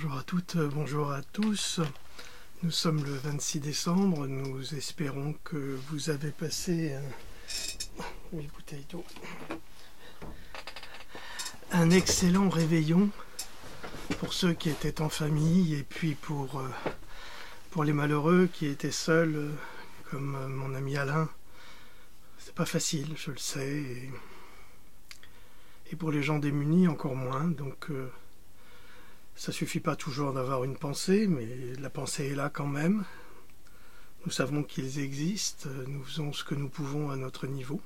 Bonjour à toutes, bonjour à tous. Nous sommes le 26 décembre. Nous espérons que vous avez passé une bouteille d'eau. Un excellent réveillon pour ceux qui étaient en famille et puis pour les malheureux qui étaient seuls, comme mon ami Alain. C'est pas facile, je le sais. Et pour les gens démunis, encore moins. Donc ça suffit pas toujours d'avoir une pensée, mais la pensée est là quand même. Nous savons qu'ils existent, nous faisons ce que nous pouvons à notre niveau.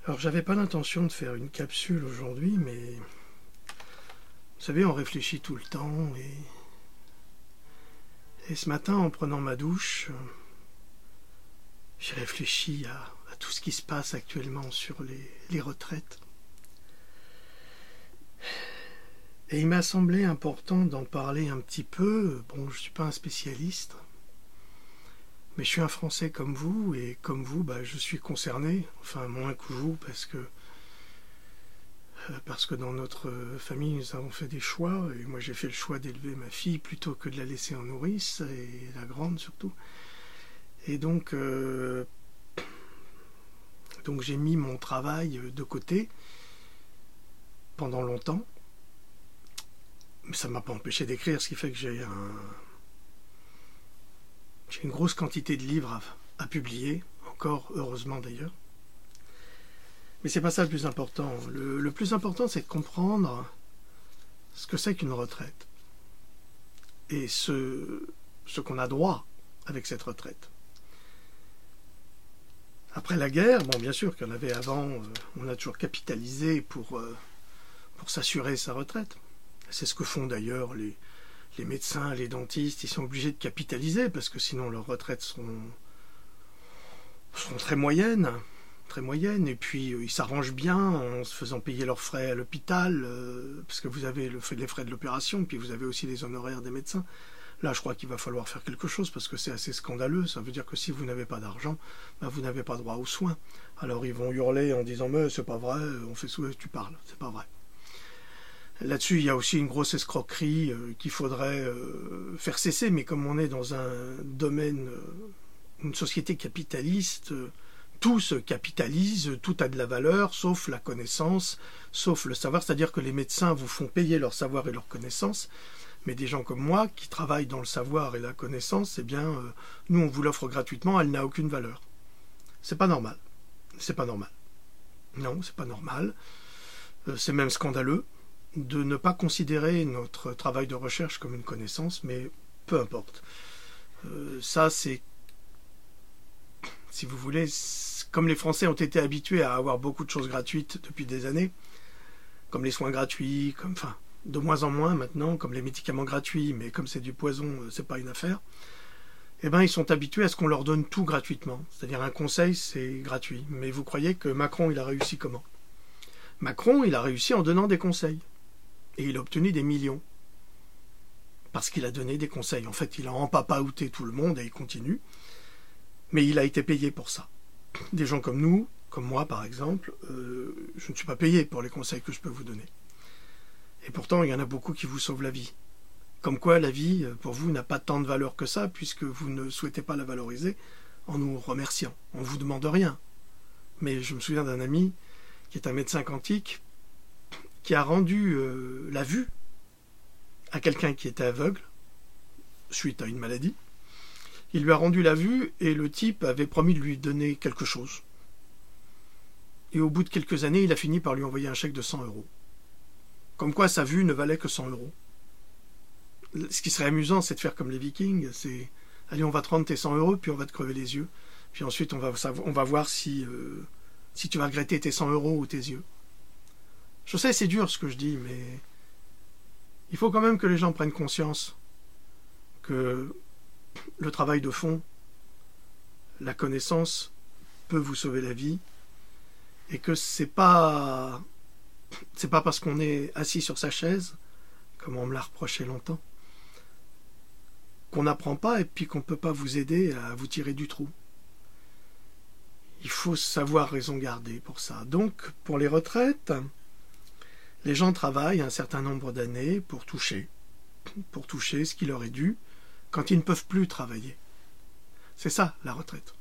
Alors j'avais pas l'intention de faire une capsule aujourd'hui, mais vous savez, on réfléchit tout le temps, et ce matin, en prenant ma douche, j'ai réfléchi à tout ce qui se passe actuellement sur les retraites. Et il m'a semblé important d'en parler un petit peu. Bon, je ne suis pas un spécialiste, mais je suis un Français comme vous, et comme vous, je suis concerné, enfin moins que vous, parce que dans notre famille, nous avons fait des choix, et moi j'ai fait le choix d'élever ma fille plutôt que de la laisser en nourrice, et la grande surtout. Et donc j'ai mis mon travail de côté pendant longtemps. Mais ça ne m'a pas empêché d'écrire, ce qui fait que j'ai une grosse quantité de livres à publier, encore heureusement d'ailleurs. Mais c'est pas ça le plus important. Le plus important, c'est de comprendre ce que c'est qu'une retraite et ce qu'on a droit avec cette retraite. Après la guerre, bon, bien sûr qu'il y en avait avant, on a toujours capitalisé pour s'assurer sa retraite. C'est ce que font d'ailleurs les médecins, les dentistes. Ils sont obligés de capitaliser parce que sinon leurs retraites seront très moyennes. Et puis ils s'arrangent bien en se faisant payer leurs frais à l'hôpital, parce que vous avez les frais de l'opération, puis vous avez aussi les honoraires des médecins. Là, je crois qu'il va falloir faire quelque chose parce que c'est assez scandaleux. Ça veut dire que si vous n'avez pas d'argent, vous n'avez pas droit aux soins. Alors ils vont hurler en disant « Mais c'est pas vrai, on fait ce que tu parles, c'est pas vrai ». Là-dessus, il y a aussi une grosse escroquerie qu'il faudrait faire cesser, mais comme on est dans un domaine, une société capitaliste, tout se capitalise, tout a de la valeur, sauf la connaissance, sauf le savoir, c'est-à-dire que les médecins vous font payer leur savoir et leur connaissance, mais des gens comme moi, qui travaillent dans le savoir et la connaissance, eh bien, nous on vous l'offre gratuitement, elle n'a aucune valeur. C'est pas normal. C'est pas normal. Non, c'est pas normal. C'est même scandaleux de ne pas considérer notre travail de recherche comme une connaissance, mais peu importe. Ça, c'est, si vous voulez, comme les Français ont été habitués à avoir beaucoup de choses gratuites depuis des années, comme les soins gratuits, enfin, de moins en moins maintenant, comme les médicaments gratuits, mais comme c'est du poison, c'est pas une affaire, eh bien, ils sont habitués à ce qu'on leur donne tout gratuitement. C'est-à-dire un conseil, c'est gratuit. Mais vous croyez que Macron, il a réussi comment? Macron, il a réussi en donnant des conseils. Et il a obtenu des millions. Parce qu'il a donné des conseils. En fait, il a empapaouté tout le monde et il continue. Mais il a été payé pour ça. Des gens comme nous, comme moi par exemple, je ne suis pas payé pour les conseils que je peux vous donner. Et pourtant, il y en a beaucoup qui vous sauvent la vie. Comme quoi, la vie, pour vous, n'a pas tant de valeur que ça, puisque vous ne souhaitez pas la valoriser en nous remerciant. On ne vous demande rien. Mais je me souviens d'un ami qui est un médecin quantique, qui a rendu la vue à quelqu'un qui était aveugle, suite à une maladie. Il lui a rendu la vue et le type avait promis de lui donner quelque chose. Et au bout de quelques années, il a fini par lui envoyer un chèque de 100 €. Comme quoi sa vue ne valait que 100 €. Ce qui serait amusant, c'est de faire comme les Vikings, c'est « Allez, on va te rendre tes 100 €, puis on va te crever les yeux. Puis ensuite, on va voir si tu vas regretter tes 100 € ou tes yeux. » Je sais, c'est dur ce que je dis, mais il faut quand même que les gens prennent conscience que le travail de fond, la connaissance, peut vous sauver la vie, et que c'est pas parce qu'on est assis sur sa chaise, comme on me l'a reproché longtemps, qu'on n'apprend pas et puis qu'on ne peut pas vous aider à vous tirer du trou. Il faut savoir raison garder pour ça. Donc, pour les retraites, Les gens travaillent un certain nombre d'années pour toucher ce qui leur est dû quand ils ne peuvent plus travailler. C'est ça, la retraite.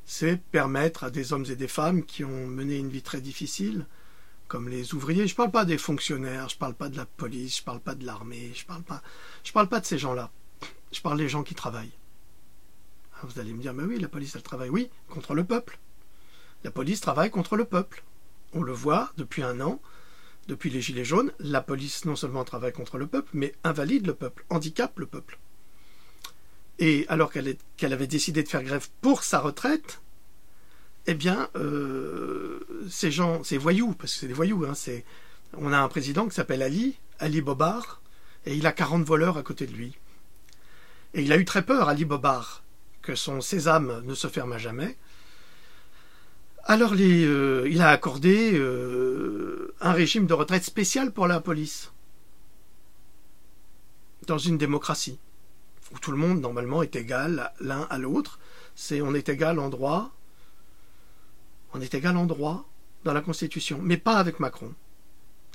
C'est permettre à des hommes et des femmes qui ont mené une vie très difficile, comme les ouvriers, je ne parle pas des fonctionnaires, je ne parle pas de la police, je ne parle pas de l'armée, je ne parle pas de ces gens-là, je parle des gens qui travaillent. Alors vous allez me dire, mais oui, la police, elle travaille, oui, contre le peuple. La police travaille contre le peuple. On le voit depuis un an, depuis les Gilets jaunes, la police non seulement travaille contre le peuple, mais invalide le peuple, handicape le peuple. Et alors qu'elle avait décidé de faire grève pour sa retraite, eh bien, ces gens, ces voyous, parce que c'est des voyous, hein, on a un président qui s'appelle Ali Bobar, et il a 40 voleurs à côté de lui. Et il a eu très peur, Ali Bobar, que son sésame ne se ferme à jamais. Alors il a accordé un régime de retraite spécial pour la police, dans une démocratie, où tout le monde, normalement, est égal l'un à l'autre. On est égal en droit, dans la Constitution, mais pas avec Macron.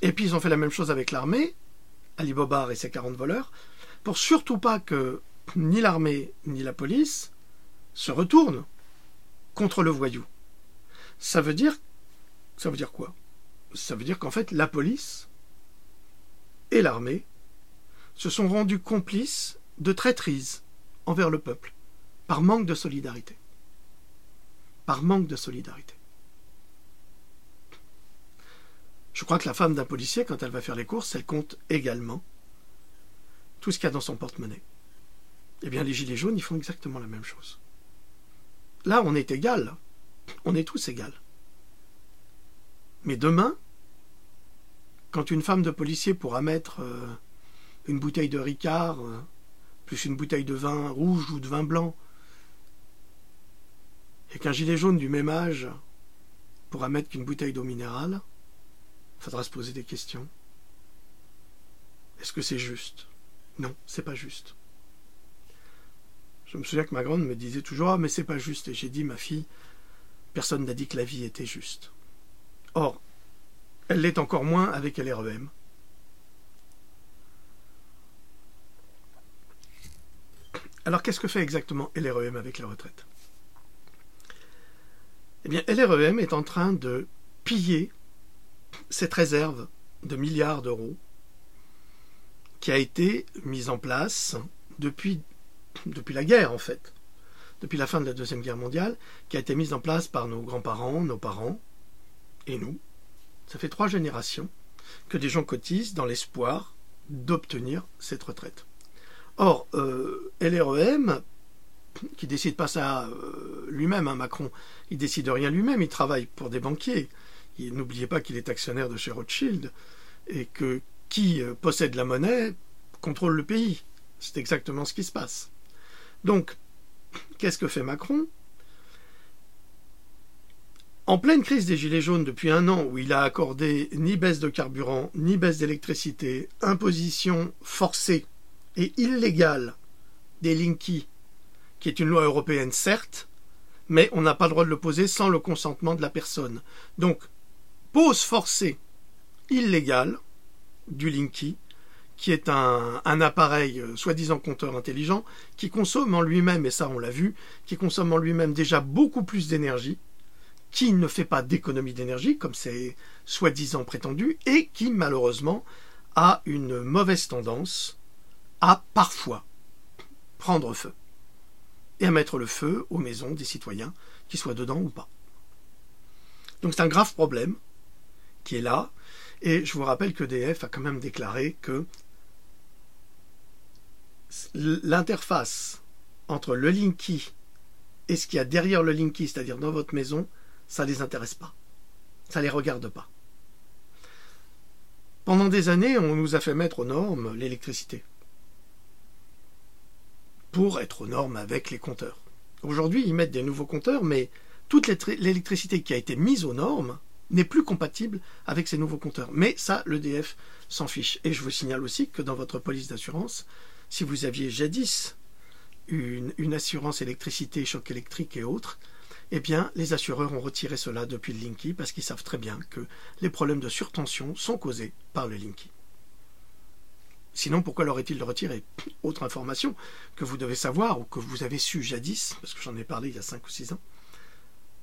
Et puis ils ont fait la même chose avec l'armée, Ali Bobar et ses 40 voleurs, pour surtout pas que ni l'armée ni la police se retournent contre le voyou. Ça veut dire quoi? Ça veut dire qu'en fait, la police et l'armée se sont rendus complices de traîtrise envers le peuple, par manque de solidarité. Par manque de solidarité. Je crois que la femme d'un policier, quand elle va faire les courses, elle compte également tout ce qu'il y a dans son porte-monnaie. Eh bien, les Gilets jaunes, ils font exactement la même chose. Là, on est égal. On est tous égaux. Mais demain, quand une femme de policier pourra mettre une bouteille de Ricard, plus une bouteille de vin rouge ou de vin blanc, et qu'un gilet jaune du même âge pourra mettre qu'une bouteille d'eau minérale, il faudra se poser des questions. Est-ce que c'est juste? Non, c'est pas juste. Je me souviens que ma grande me disait toujours « Ah, mais c'est pas juste ». Et j'ai dit « Ma fille, personne n'a dit que la vie était juste. » Or, elle l'est encore moins avec LREM. Alors, qu'est-ce que fait exactement LREM avec la retraite? Eh bien, LREM est en train de piller cette réserve de milliards d'euros qui a été mise en place depuis la guerre, en fait, depuis la fin de la Deuxième Guerre mondiale, qui a été mise en place par nos grands-parents, nos parents et nous. Ça fait 3 générations que des gens cotisent dans l'espoir d'obtenir cette retraite. Or, LREM, qui ne décide pas ça lui-même, hein, Macron, il ne décide rien lui-même, il travaille pour des banquiers. N'oubliez pas qu'il est actionnaire de chez Rothschild et que qui possède la monnaie contrôle le pays. C'est exactement ce qui se passe. Donc, qu'est-ce que fait Macron? En pleine crise des Gilets jaunes depuis un an, où il a accordé ni baisse de carburant, ni baisse d'électricité, imposition forcée et illégale des Linky, qui est une loi européenne certes, mais on n'a pas le droit de le poser sans le consentement de la personne. Donc, pose forcée illégale du Linky, qui est un appareil soi-disant compteur intelligent, qui consomme en lui-même, et ça on l'a vu, qui consomme en lui-même déjà beaucoup plus d'énergie, qui ne fait pas d'économie d'énergie, comme c'est soi-disant prétendu, et qui malheureusement a une mauvaise tendance à parfois prendre feu, et à mettre le feu aux maisons des citoyens, qu'ils soient dedans ou pas. Donc c'est un grave problème qui est là, et je vous rappelle qu'EDF a quand même déclaré que l'interface entre le Linky et ce qu'il y a derrière le Linky, c'est-à-dire dans votre maison, ça ne les intéresse pas. Ça ne les regarde pas. Pendant des années, on nous a fait mettre aux normes l'électricité, pour être aux normes avec les compteurs. Aujourd'hui, ils mettent des nouveaux compteurs, mais toute l'électricité qui a été mise aux normes n'est plus compatible avec ces nouveaux compteurs. Mais ça, l'EDF s'en fiche. Et je vous signale aussi que dans votre police d'assurance, si vous aviez jadis une assurance électricité, choc électrique et autres, eh bien, les assureurs ont retiré cela depuis le Linky parce qu'ils savent très bien que les problèmes de surtension sont causés par le Linky. Sinon, pourquoi l'auraient-ils retiré? Autre information que vous devez savoir, ou que vous avez su jadis, parce que j'en ai parlé il y a 5 ou 6 ans,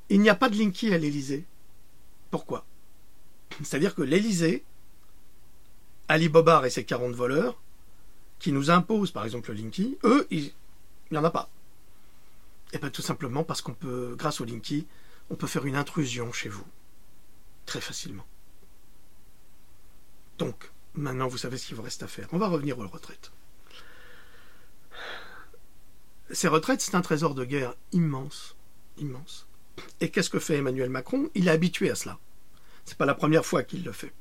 il n'y a pas de Linky à l'Élysée. Pourquoi? C'est-à-dire que l'Élysée, Ali Bobar et ses 40 voleurs, qui nous imposent par exemple le Linky, eux, il n'y en a pas. Et bien tout simplement parce qu'on peut, grâce au Linky, on peut faire une intrusion chez vous. Très facilement. Donc, maintenant vous savez ce qu'il vous reste à faire. On va revenir aux retraites. Ces retraites, c'est un trésor de guerre immense. Immense. Et qu'est-ce que fait Emmanuel Macron? Il est habitué à cela. C'est pas la première fois qu'il le fait.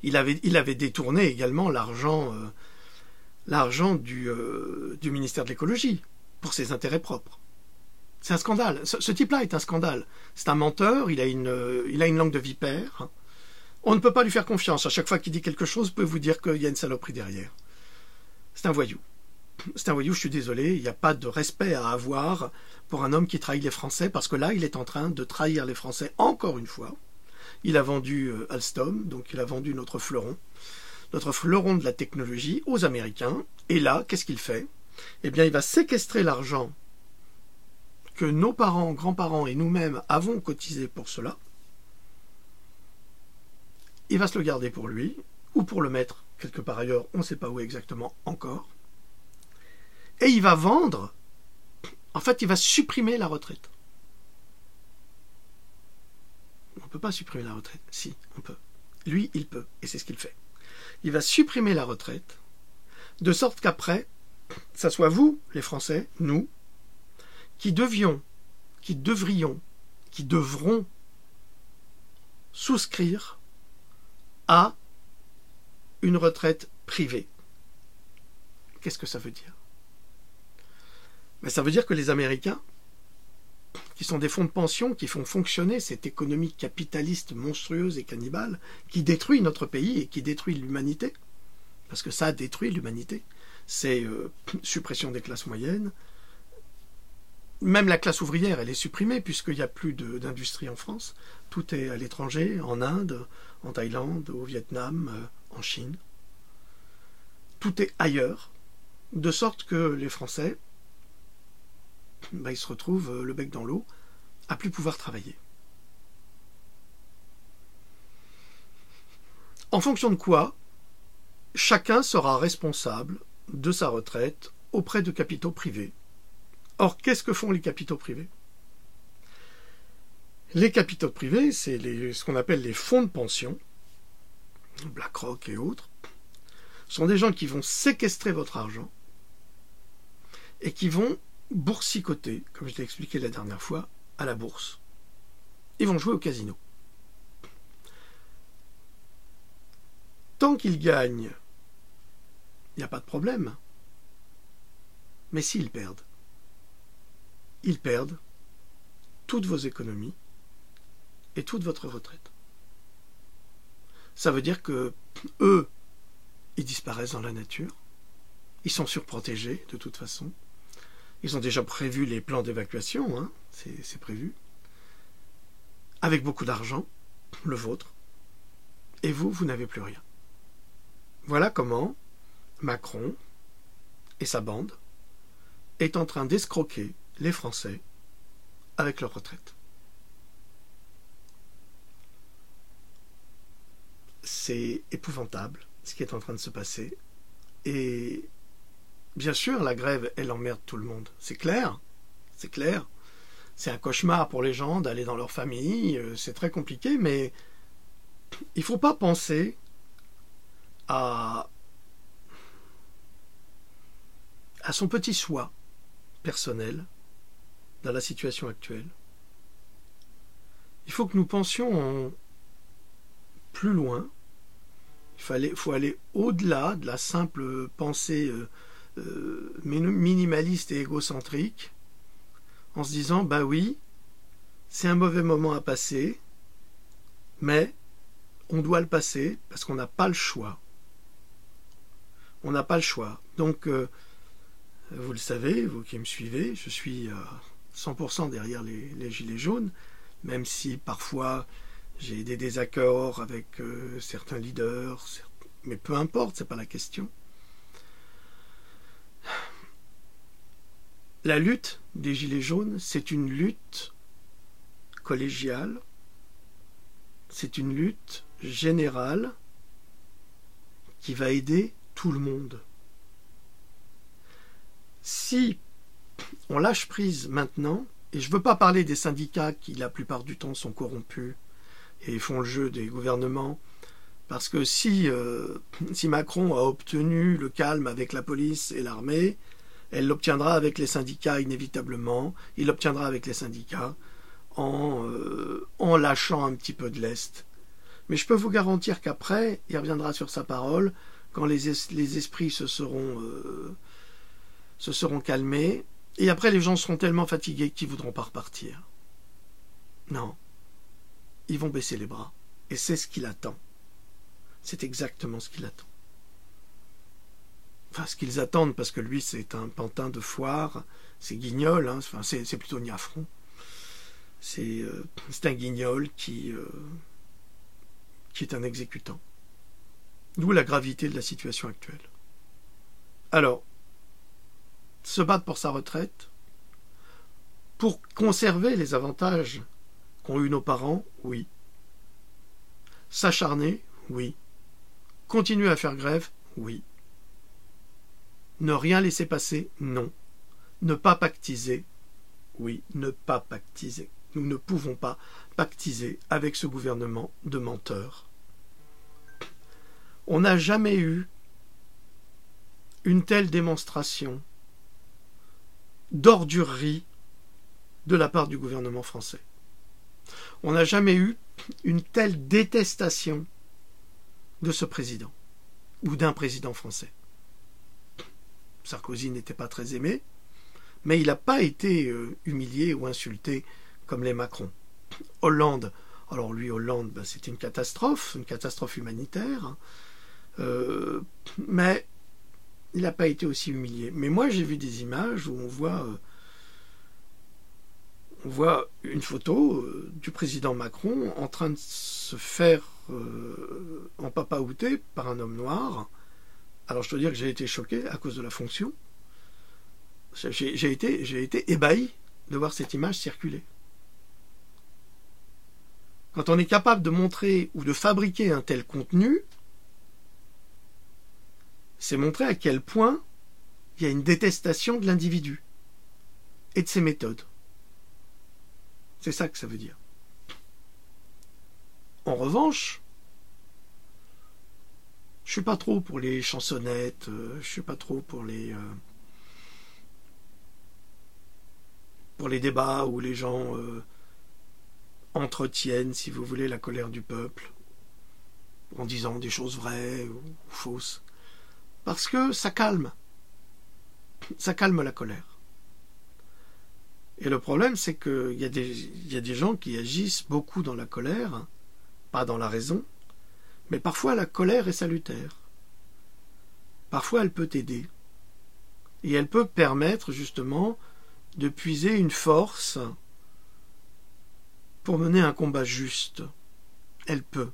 Il avait détourné également l'argent du ministère de l'écologie pour ses intérêts propres. C'est un scandale. Ce type-là est un scandale. C'est un menteur, il a une langue de vipère. On ne peut pas lui faire confiance. À chaque fois qu'il dit quelque chose, vous pouvez vous dire qu'il y a une saloperie derrière. C'est un voyou. C'est un voyou, je suis désolé. Il n'y a pas de respect à avoir pour un homme qui trahit les Français, parce que là, il est en train de trahir les Français encore une fois. Il a vendu Alstom, donc il a vendu notre fleuron de la technologie aux Américains. Et là, qu'est-ce qu'il fait? Eh bien, il va séquestrer l'argent que nos parents, grands-parents et nous-mêmes avons cotisé pour cela. Il va se le garder pour lui, ou pour le mettre quelque part ailleurs, on ne sait pas où exactement encore. Et il va vendre, en fait, il va supprimer la retraite. On ne peut pas supprimer la retraite. Si, on peut. Lui, il peut, et c'est ce qu'il fait. Il va supprimer la retraite, de sorte qu'après, ça soit vous, les Français, nous, qui devront souscrire à une retraite privée. Qu'est-ce que ça veut dire? Ça veut dire que les Américains, qui sont des fonds de pension, qui font fonctionner cette économie capitaliste monstrueuse et cannibale, qui détruit notre pays et qui détruit l'humanité, parce que ça détruit l'humanité, c'est suppression des classes moyennes. Même la classe ouvrière, elle est supprimée, puisqu'il n'y a plus d'industrie en France. Tout est à l'étranger, en Inde, en Thaïlande, au Vietnam, en Chine. Tout est ailleurs, de sorte que les Français, ils se retrouvent le bec dans l'eau, à plus pouvoir travailler. En fonction de quoi, chacun sera responsable de sa retraite auprès de capitaux privés. Or, qu'est-ce que font les capitaux privés? Les capitaux privés, c'est ce qu'on appelle les fonds de pension, BlackRock et autres, sont des gens qui vont séquestrer votre argent et qui vont boursicoter, comme je l'ai expliqué la dernière fois, à la bourse. Ils vont jouer au casino. Tant qu'ils gagnent, il n'y a pas de problème. Mais s'ils perdent, ils perdent toutes vos économies et toute votre retraite. Ça veut dire que eux, ils disparaissent dans la nature, ils sont surprotégés de toute façon, ils ont déjà prévu les plans d'évacuation, hein, c'est prévu, avec beaucoup d'argent, le vôtre, et vous, vous n'avez plus rien. Voilà comment Macron et sa bande est en train d'escroquer les Français avec leur retraite. C'est épouvantable ce qui est en train de se passer. Et bien sûr, la grève, elle emmerde tout le monde. C'est clair, c'est clair. C'est un cauchemar pour les gens d'aller dans leur famille. C'est très compliqué, mais il ne faut pas penser à son petit soi personnel dans la situation actuelle. Il faut que nous pensions plus loin. Il faut aller au-delà de la simple pensée minimaliste et égocentrique, en se disant, bah oui, c'est un mauvais moment à passer, mais on doit le passer parce qu'on n'a pas le choix. On n'a pas le choix. Donc, vous le savez, vous qui me suivez, je suis 100% derrière les Gilets jaunes, même si parfois j'ai des désaccords avec certains leaders, mais peu importe, c'est pas la question. La lutte des Gilets jaunes, c'est une lutte collégiale, c'est une lutte générale qui va aider tout le monde. Si on lâche prise maintenant, et je ne veux pas parler des syndicats qui la plupart du temps sont corrompus et font le jeu des gouvernements, parce que si Macron a obtenu le calme avec la police et l'armée, elle l'obtiendra avec les syndicats inévitablement, il l'obtiendra avec les syndicats en lâchant un petit peu de lest. Mais je peux vous garantir qu'après, il reviendra sur sa parole, quand les esprits se seront calmés, et après les gens seront tellement fatigués qu'ils ne voudront pas repartir. Non, ils vont baisser les bras, et c'est ce qu'il attend. C'est exactement ce qu'il attend. Enfin, ce qu'ils attendent, parce que lui, c'est un pantin de foire, c'est guignol, hein, enfin, c'est plutôt niafron. C'est un guignol qui est un exécutant. D'où la gravité de la situation actuelle. Alors, se battre pour sa retraite, pour conserver les avantages qu'ont eu nos parents, oui. S'acharner, oui. Continuer à faire grève, oui. Ne rien laisser passer, non. Ne pas pactiser, oui. Ne pas pactiser. Nous ne pouvons pas pactiser avec ce gouvernement de menteurs. On n'a jamais eu une telle démonstration d'ordurerie de la part du gouvernement français. On n'a jamais eu une telle détestation de ce président ou d'un président français. Sarkozy n'était pas très aimé, mais il n'a pas été humilié ou insulté comme les Macron. Hollande, alors lui, Hollande, c'était une catastrophe humanitaire, mais il n'a pas été aussi humilié. Mais moi, j'ai vu des images où on voit une photo du président Macron en train de se faire empapaouter par un homme noir. Alors je dois dire que j'ai été choqué à cause de la fonction. J'ai été ébahi de voir cette image circuler. Quand on est capable de montrer ou de fabriquer un tel contenu, c'est montrer à quel point il y a une détestation de l'individu et de ses méthodes. C'est ça que ça veut dire. En revanche, je suis pas trop pour les chansonnettes, je suis pas trop pour les débats où les gens entretiennent, si vous voulez, la colère du peuple en disant des choses vraies ou fausses. Parce que ça calme la colère. Et le problème, c'est qu'il y a des gens qui agissent beaucoup dans la colère, pas dans la raison, mais parfois la colère est salutaire. Parfois elle peut aider. Et elle peut permettre justement de puiser une force pour mener un combat juste. Elle peut.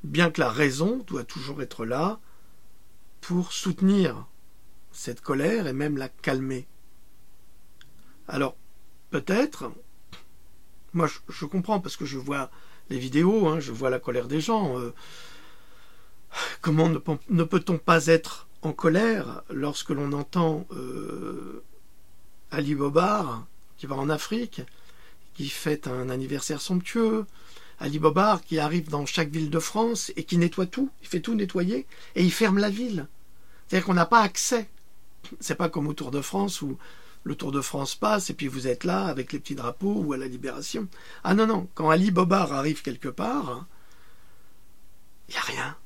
Bien que la raison doit toujours être là pour soutenir cette colère et même la calmer. Alors, peut-être, moi je comprends parce que je vois les vidéos, je vois la colère des gens. Comment ne peut-on pas être en colère lorsque l'on entend Ali Bobar qui va en Afrique, qui fête un anniversaire somptueux, Ali Bobar qui arrive dans chaque ville de France et qui nettoie tout, il fait tout nettoyer et il ferme la ville. C'est-à-dire qu'on n'a pas accès. C'est pas comme au Tour de France où le Tour de France passe et puis vous êtes là avec les petits drapeaux ou à la Libération. Ah non, quand Ali Bobar arrive quelque part, il n'y a rien.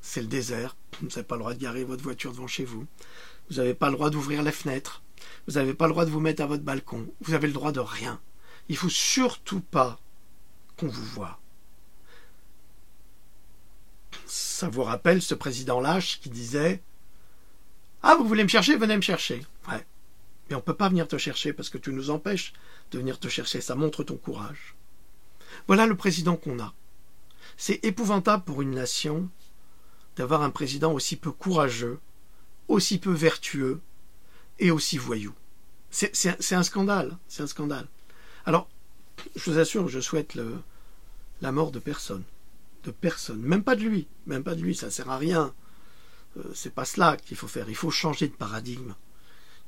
C'est le désert. Vous n'avez pas le droit de garer votre voiture devant chez vous. Vous n'avez pas le droit d'ouvrir les fenêtres. Vous n'avez pas le droit de vous mettre à votre balcon. Vous avez le droit de rien. Il ne faut surtout pas qu'on vous voie. Ça vous rappelle ce président lâche qui disait « Ah, vous voulez me chercher? Venez me chercher. » Ouais. Mais on ne peut pas venir te chercher parce que tu nous empêches de venir te chercher. Ça montre ton courage. Voilà le président qu'on a. C'est épouvantable pour une nation d'avoir un président aussi peu courageux, aussi peu vertueux et aussi voyou. C'est un scandale. C'est un scandale. Alors, je vous assure, je souhaite la mort de personne. De personne. Même pas de lui. Même pas de lui. Ça ne sert à rien. C'est pas cela qu'il faut faire. Il faut changer de paradigme.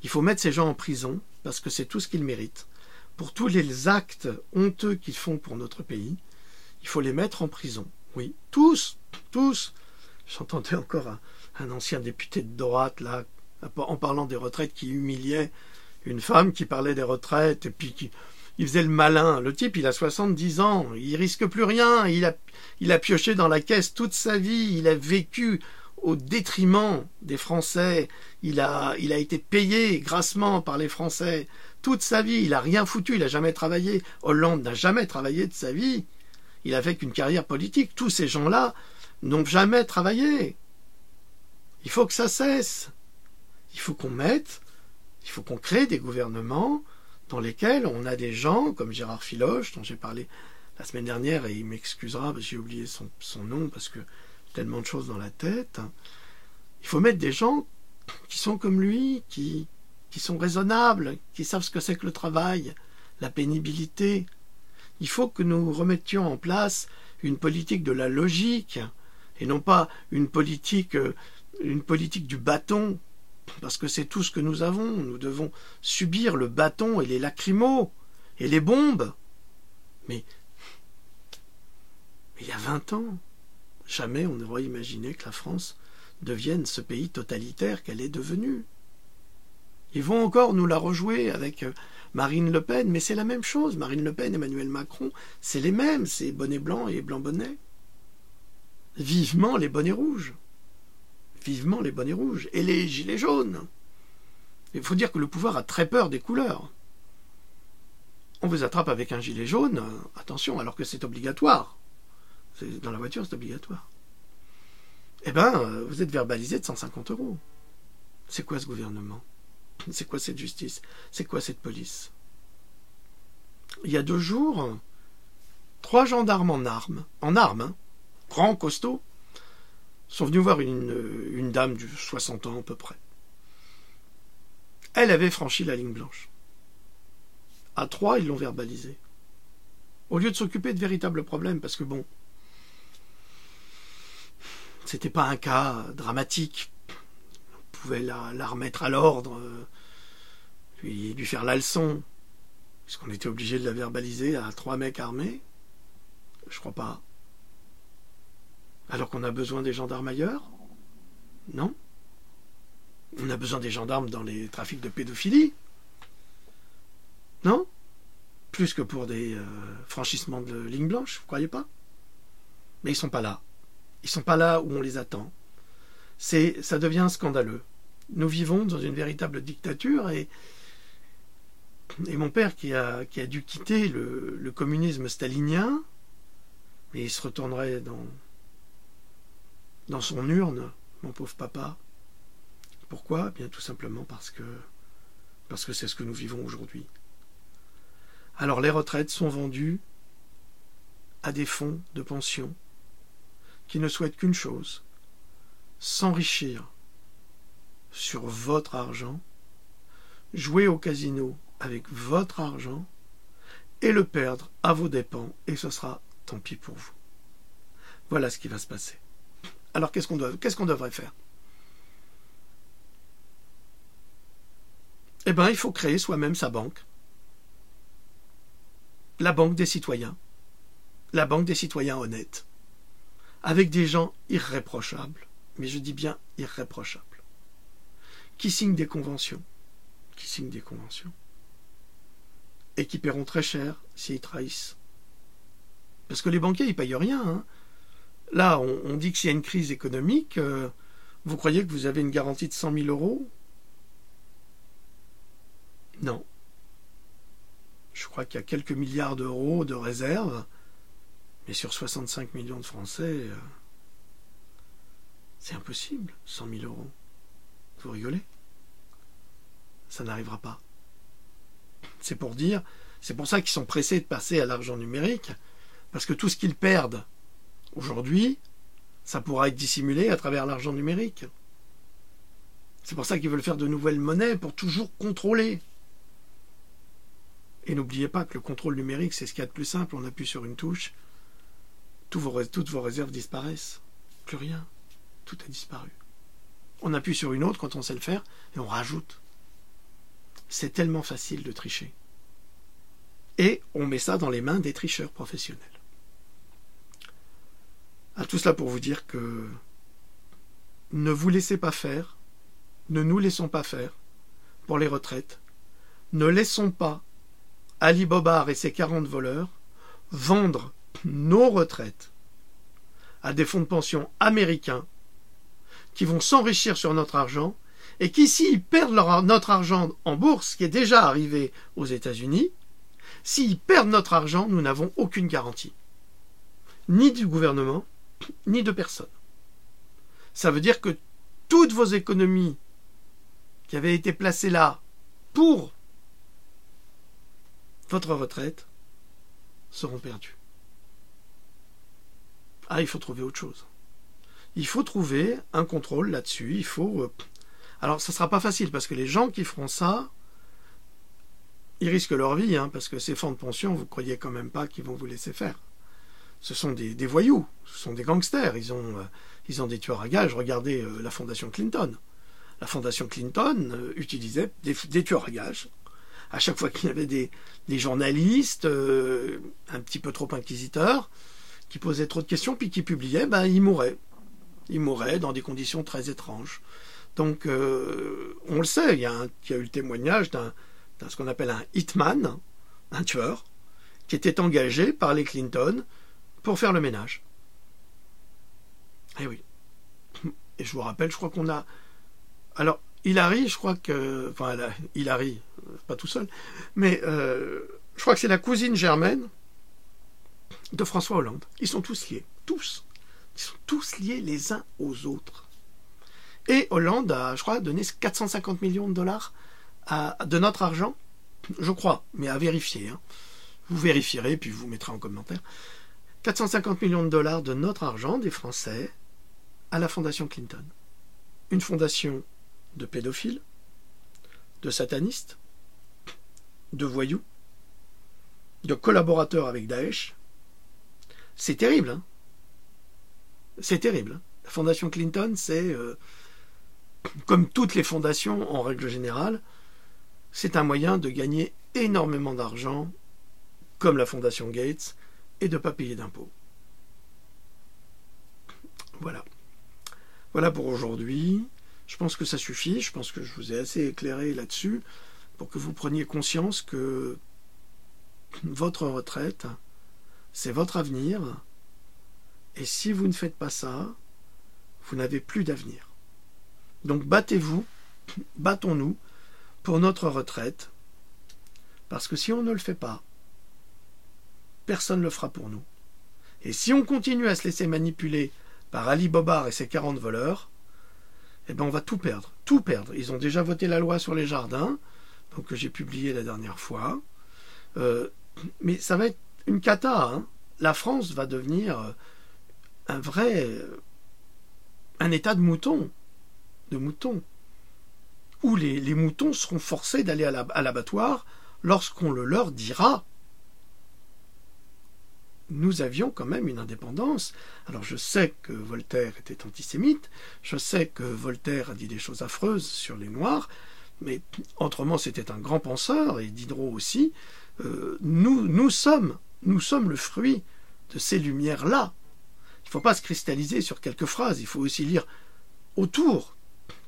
Il faut mettre ces gens en prison parce que c'est tout ce qu'ils méritent. Pour tous les actes honteux qu'ils font pour notre pays, il faut les mettre en prison. Oui, tous, tous. J'entendais encore un ancien député de droite, là, en parlant des retraites, qui humiliait une femme qui parlait des retraites, et puis il faisait le malin. Le type, il a 70 ans, il risque plus rien, il a pioché dans la caisse toute sa vie, il a vécu au détriment des Français, il a été payé grassement par les Français toute sa vie, il n'a rien foutu, il n'a jamais travaillé. Hollande n'a jamais travaillé de sa vie, il a fait qu'une carrière politique. Tous ces gens-là n'ont jamais travaillé. Il faut que ça cesse. Il faut qu'on crée des gouvernements dans lesquels on a des gens comme Gérard Filoche, dont j'ai parlé la semaine dernière, et il m'excusera, j'ai oublié son nom parce que tellement de choses dans la tête. Il faut mettre des gens qui sont comme lui, qui sont raisonnables, qui savent ce que c'est que le travail, la pénibilité. Il faut que nous remettions en place une politique de la logique et non pas une politique du bâton, parce que c'est tout ce que nous avons. Nous devons subir le bâton et les lacrymos et les bombes. Mais il y a 20 ans, jamais on n'aurait imaginé que la France devienne ce pays totalitaire qu'elle est devenue. Ils vont encore nous la rejouer avec Marine Le Pen, mais c'est la même chose. Marine Le Pen, Emmanuel Macron, c'est les mêmes, c'est bonnet blanc et blanc bonnet. Vivement les bonnets rouges. Vivement les bonnets rouges. Et les gilets jaunes. Il faut dire que le pouvoir a très peur des couleurs. On vous attrape avec un gilet jaune, attention, alors que c'est obligatoire. Dans la voiture, c'est obligatoire. Eh bien, vous êtes verbalisé de 150 €. C'est quoi ce gouvernement? C'est quoi cette justice? C'est quoi cette police? Il y a 2 jours, 3 gendarmes en armes, hein, grands, costauds, sont venus voir une dame de 60 ans à peu près. Elle avait franchi la ligne blanche. À 3, ils l'ont verbalisée. Au lieu de s'occuper de véritables problèmes, parce que bon, c'était pas un cas dramatique. On pouvait la remettre à l'ordre, puis lui faire la leçon. Est-ce qu'on était obligé de la verbaliser à 3 mecs armés? Je crois pas. Alors qu'on a besoin des gendarmes ailleurs? Non. On a besoin des gendarmes dans les trafics de pédophilie? Non. Plus que pour des franchissements de ligne blanche, vous croyez pas? Mais ils sont pas là. Ils sont pas là où on les attend. Ça devient scandaleux. Nous vivons dans une véritable dictature et mon père qui a dû quitter le communisme stalinien, et il se retournerait dans son urne, mon pauvre papa. Pourquoi? Bien tout simplement parce que c'est ce que nous vivons aujourd'hui. Alors les retraites sont vendues à des fonds de pension qui ne souhaitent qu'une chose: s'enrichir sur votre argent, jouer au casino avec votre argent et le perdre à vos dépens, et ce sera tant pis pour vous. Voilà ce qui va se passer. Alors qu'est-ce qu'on devrait faire? Eh bien, il faut créer soi-même sa banque. La banque des citoyens. La banque des citoyens honnêtes. Avec des gens irréprochables. Mais je dis bien irréprochables. Qui signent des conventions. Et qui paieront très cher s'ils trahissent. Parce que les banquiers, ils ne payent rien. Hein. Là, on dit que s'il y a une crise économique, vous croyez que vous avez une garantie de 100 000 €? Non. Je crois qu'il y a quelques milliards d'euros de réserves, mais sur 65 millions de Français, c'est impossible, 100 000 €. Vous rigolez? Ça n'arrivera pas. C'est pour dire, c'est pour ça qu'ils sont pressés de passer à l'argent numérique, parce que tout ce qu'ils perdent aujourd'hui, ça pourra être dissimulé à travers l'argent numérique. C'est pour ça qu'ils veulent faire de nouvelles monnaies pour toujours contrôler. Et n'oubliez pas que le contrôle numérique, c'est ce qu'il y a de plus simple. On appuie sur une touche, toutes vos réserves disparaissent. Plus rien. Tout a disparu. On appuie sur une autre quand on sait le faire et on rajoute. C'est tellement facile de tricher. Et on met ça dans les mains des tricheurs professionnels. À tout cela pour vous dire que ne vous laissez pas faire, ne nous laissons pas faire pour les retraites. Ne laissons pas Ali Bobard et ses 40 voleurs vendre nos retraites à des fonds de pension américains qui vont s'enrichir sur notre argent et qui, s'ils perdent notre argent en bourse, qui est déjà arrivé aux États-Unis, s'ils perdent notre argent, nous n'avons aucune garantie. Ni du gouvernement, ni de personne. Ça veut dire que toutes vos économies qui avaient été placées là pour votre retraite seront perdues. Ah, il faut trouver autre chose. Il faut trouver un contrôle là-dessus. Il faut. Alors, ça ne sera pas facile parce que les gens qui feront ça, ils risquent leur vie, hein, parce que ces fonds de pension, vous ne croyez quand même pas qu'ils vont vous laisser faire. Ce sont des voyous, ce sont des gangsters. Ils ont des tueurs à gages. Regardez la fondation Clinton. La fondation Clinton utilisait des tueurs à gages. À chaque fois qu'il y avait des journalistes un petit peu trop inquisiteurs, qui posaient trop de questions, puis qui publiaient, ben, ils mouraient. Ils mouraient dans des conditions très étranges. Donc, on le sait, il y a eu le témoignage d'un ce qu'on appelle un hitman, un tueur, qui était engagé par les Clinton pour faire le ménage. Eh oui. Et je vous rappelle, je crois qu'on a... Alors, Hillary, je crois que... Enfin, Hillary, pas tout seul, mais je crois que c'est la cousine germaine de François Hollande. Ils sont tous liés. Tous. Ils sont tous liés les uns aux autres. Et Hollande a, je crois, donné 450 millions de dollars de notre argent, je crois, mais à vérifier. Hein. Vous vérifierez, puis vous mettrez en commentaire. 450 millions de dollars de notre argent, des Français, à la fondation Clinton. Une fondation de pédophiles, de satanistes, de voyous, de collaborateurs avec Daesh. C'est terrible, hein. C'est terrible. Hein. La fondation Clinton, c'est, comme toutes les fondations en règle générale, c'est un moyen de gagner énormément d'argent, comme la fondation Gates, et de ne pas payer d'impôts. Voilà. Voilà pour aujourd'hui. Je pense que ça suffit. Je pense que je vous ai assez éclairé là-dessus pour que vous preniez conscience que votre retraite, c'est votre avenir. Et si vous ne faites pas ça, vous n'avez plus d'avenir. Donc battez-vous, battons-nous pour notre retraite. Parce que si on ne le fait pas, personne ne le fera pour nous. Et si on continue à se laisser manipuler par Ali Bobard et ses 40 voleurs, eh ben on va tout perdre, tout perdre. Ils ont déjà voté la loi sur les jardins, donc que j'ai publié la dernière fois. Mais ça va être une cata. Hein. La France va devenir un état de moutons, où les moutons seront forcés d'aller à l'abattoir lorsqu'on le leur dira. Nous avions quand même une indépendance. Alors je sais que Voltaire était antisémite, je sais que Voltaire a dit des choses affreuses sur les Noirs, mais autrement c'était un grand penseur, et Diderot aussi. Nous sommes le fruit de ces lumières-là. Il ne faut pas se cristalliser sur quelques phrases, il faut aussi lire autour.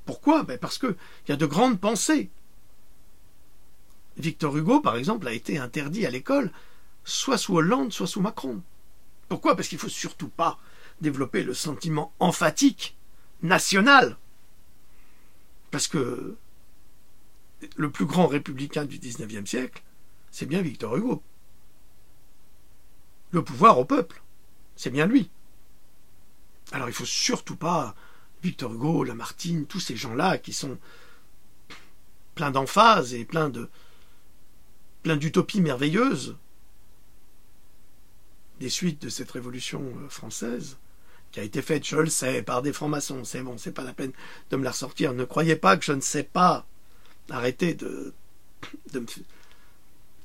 Pourquoi ? Parce qu'il y a de grandes pensées. Victor Hugo, par exemple, a été interdit à l'école, soit sous Hollande, soit sous Macron. Pourquoi ? Parce qu'il ne faut surtout pas développer le sentiment emphatique, national. Parce que le plus grand républicain du XIXe siècle, c'est bien Victor Hugo. Le pouvoir au peuple, c'est bien lui. Alors il ne faut surtout pas Victor Hugo, Lamartine, tous ces gens-là qui sont pleins d'emphase et pleins plein d'utopies merveilleuses des suites de cette révolution française, qui a été faite, je le sais, par des francs-maçons. C'est bon, c'est pas la peine de me la ressortir. Ne croyez pas que je ne sais pas. Arrêtez de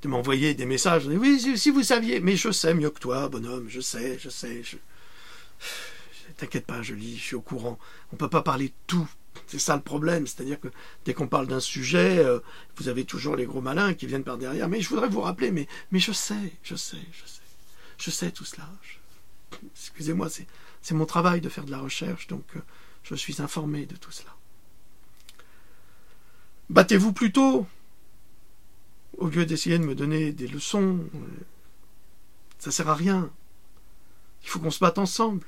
m'envoyer des messages. Oui, si vous saviez, mais je sais mieux que toi, bonhomme, je sais. T'inquiète pas, je lis, je suis au courant. On peut pas parler de tout. C'est ça le problème, c'est-à-dire que dès qu'on parle d'un sujet, vous avez toujours les gros malins qui viennent par derrière. Mais je voudrais vous rappeler, mais je sais tout cela. Excusez-moi, c'est mon travail de faire de la recherche, donc je suis informé de tout cela. Battez-vous plutôt, au lieu d'essayer de me donner des leçons. Ça sert à rien. Il faut qu'on se batte ensemble.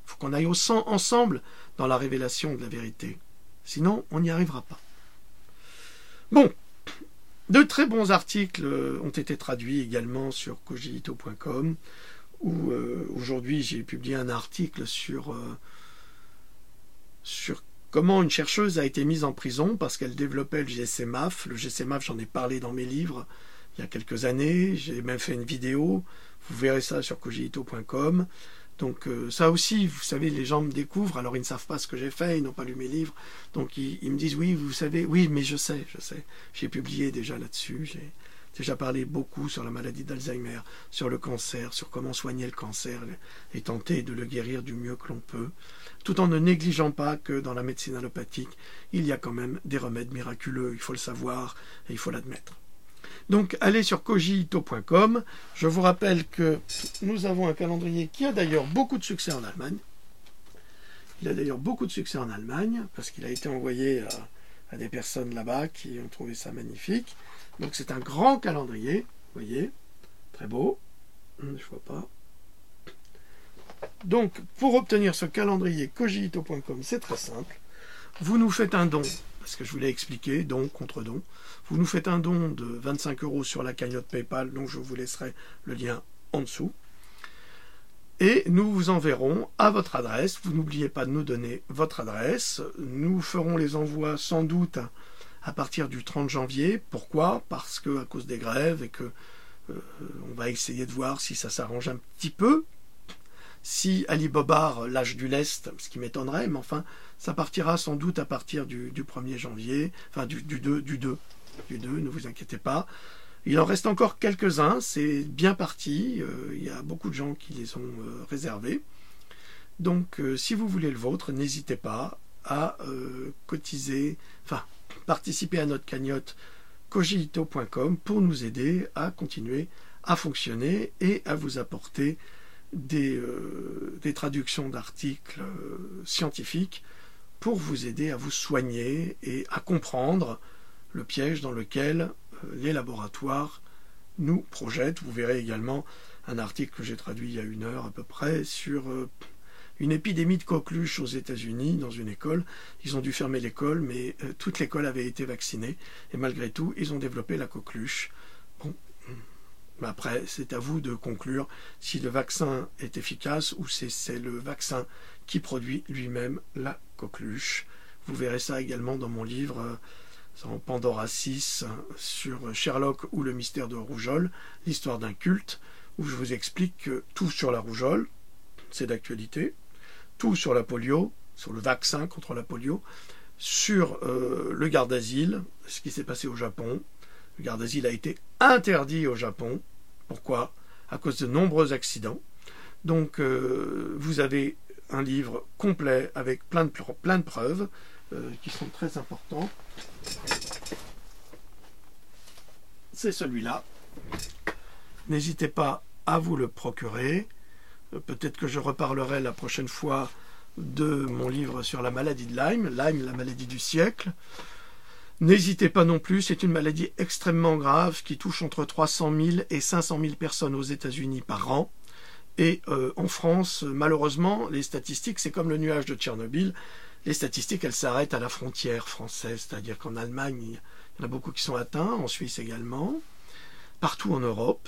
Il faut qu'on aille au sang ensemble dans la révélation de la vérité. Sinon, on n'y arrivera pas. Bon, de très bons articles ont été traduits également sur cogito.com, où aujourd'hui j'ai publié un article sur comment une chercheuse a été mise en prison parce qu'elle développait le GCMAF. Le GCMAF, j'en ai parlé dans mes livres il y a quelques années. J'ai même fait une vidéo. Vous verrez ça sur cogito.com. Donc ça aussi, vous savez, les gens me découvrent, alors ils ne savent pas ce que j'ai fait, ils n'ont pas lu mes livres. Donc ils me disent, oui, vous savez, oui, mais je sais. J'ai publié déjà là-dessus. J'ai déjà parlé beaucoup sur la maladie d'Alzheimer, sur le cancer, sur comment soigner le cancer et tenter de le guérir du mieux que l'on peut, tout en ne négligeant pas que dans la médecine allopathique, il y a quand même des remèdes miraculeux, il faut le savoir et il faut l'admettre. Donc allez sur cogito.com. Je vous rappelle que nous avons un calendrier qui a d'ailleurs beaucoup de succès en Allemagne. Il a d'ailleurs beaucoup de succès en Allemagne parce qu'il a été envoyé à des personnes là-bas qui ont trouvé ça magnifique. Donc c'est un grand calendrier, vous voyez, très beau. Je vois pas. Donc pour obtenir ce calendrier cogito.com, c'est très simple. Vous nous faites un don, parce que je vous l'ai expliqué, don contre don. Vous nous faites un don de 25 € sur la cagnotte PayPal, dont je vous laisserai le lien en dessous. Et nous vous enverrons à votre adresse. Vous n'oubliez pas de nous donner votre adresse. Nous ferons les envois sans doute à partir du 30 janvier. Pourquoi? Parce que à cause des grèves et que on va essayer de voir si ça s'arrange un petit peu. Si Ali Bobard lâche du lest, ce qui m'étonnerait, mais enfin, ça partira sans doute à partir du 1er janvier, enfin du 2, ne vous inquiétez pas. Il en reste encore quelques-uns, c'est bien parti, il y a beaucoup de gens qui les ont réservés. Donc, si vous voulez le vôtre, n'hésitez pas à cotiser, enfin, participer à notre cagnotte cogito.com pour nous aider à continuer à fonctionner et à vous apporter des traductions d'articles scientifiques pour vous aider à vous soigner et à comprendre le piège dans lequel les laboratoires nous projettent. Vous verrez également un article que j'ai traduit il y a 1 heure à peu près sur une épidémie de coqueluche aux États-Unis dans une école. Ils ont dû fermer l'école, mais toute l'école avait été vaccinée et malgré tout, ils ont développé la coqueluche. Bon. Mais après, c'est à vous de conclure si le vaccin est efficace ou si c'est le vaccin qui produit lui-même la coqueluche. Vous verrez ça également dans mon livre en Pandora 6 sur Sherlock ou le mystère de Rougeole, l'histoire d'un culte, où je vous explique que tout sur la rougeole, c'est d'actualité, tout sur la polio, sur le vaccin contre la polio, sur le Gardasil, ce qui s'est passé au Japon. Le Gardasil a été interdit au Japon. Pourquoi? À cause de nombreux accidents. Donc, vous avez un livre complet avec plein de preuves qui sont très importantes. C'est celui-là. N'hésitez pas à vous le procurer. Peut-être que je reparlerai la prochaine fois de mon livre sur la maladie de Lyme, Lyme, la maladie du siècle. N'hésitez pas non plus, c'est une maladie extrêmement grave qui touche entre 300 000 et 500 000 personnes aux États-Unis par an. Et en France, malheureusement, les statistiques, c'est comme le nuage de Tchernobyl, les statistiques, elles s'arrêtent à la frontière française, c'est-à-dire qu'en Allemagne, il y en a beaucoup qui sont atteints, en Suisse également, partout en Europe.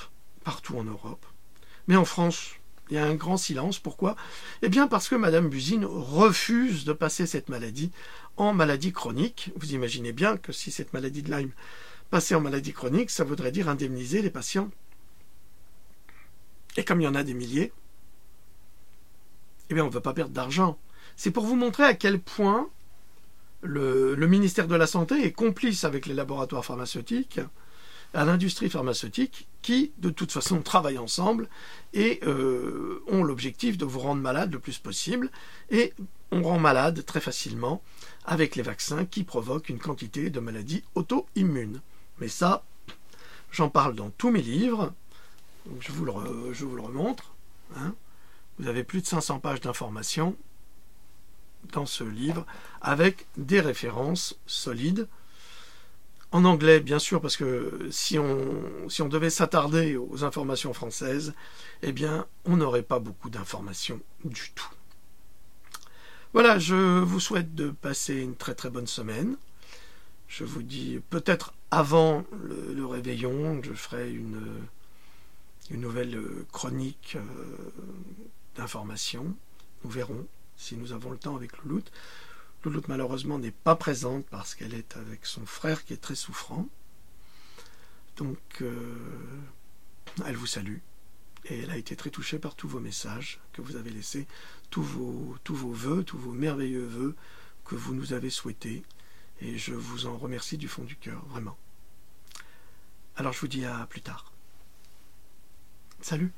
Mais en France, il y a un grand silence. Pourquoi? Eh bien parce que Madame Buzyn refuse de passer cette maladie en maladie chronique. Vous imaginez bien que si cette maladie de Lyme Passer en maladie chronique, ça voudrait dire indemniser les patients. Et comme il y en a des milliers, eh bien on ne veut pas perdre d'argent. C'est pour vous montrer à quel point le ministère de la Santé est complice avec les laboratoires pharmaceutiques, à l'industrie pharmaceutique, qui, de toute façon, travaillent ensemble et ont l'objectif de vous rendre malade le plus possible. Et on rend malade très facilement avec les vaccins qui provoquent une quantité de maladies auto-immunes. Mais ça, j'en parle dans tous mes livres. Donc je vous le remontre. Hein. Vous avez plus de 500 pages d'informations dans ce livre, avec des références solides. En anglais, bien sûr, parce que si on devait s'attarder aux informations françaises, eh bien, on n'aurait pas beaucoup d'informations du tout. Voilà, je vous souhaite de passer une très très bonne semaine. Je vous dis peut-être avant le réveillon, je ferai une nouvelle chronique d'informations. Nous verrons si nous avons le temps avec Louloute. Louloute malheureusement n'est pas présente parce qu'elle est avec son frère qui est très souffrant. Donc elle vous salue et elle a été très touchée par tous vos messages que vous avez laissés, tous vos vœux, tous vos merveilleux vœux que vous nous avez souhaités, et je vous en remercie du fond du cœur, vraiment. Alors je vous dis à plus tard. Salut.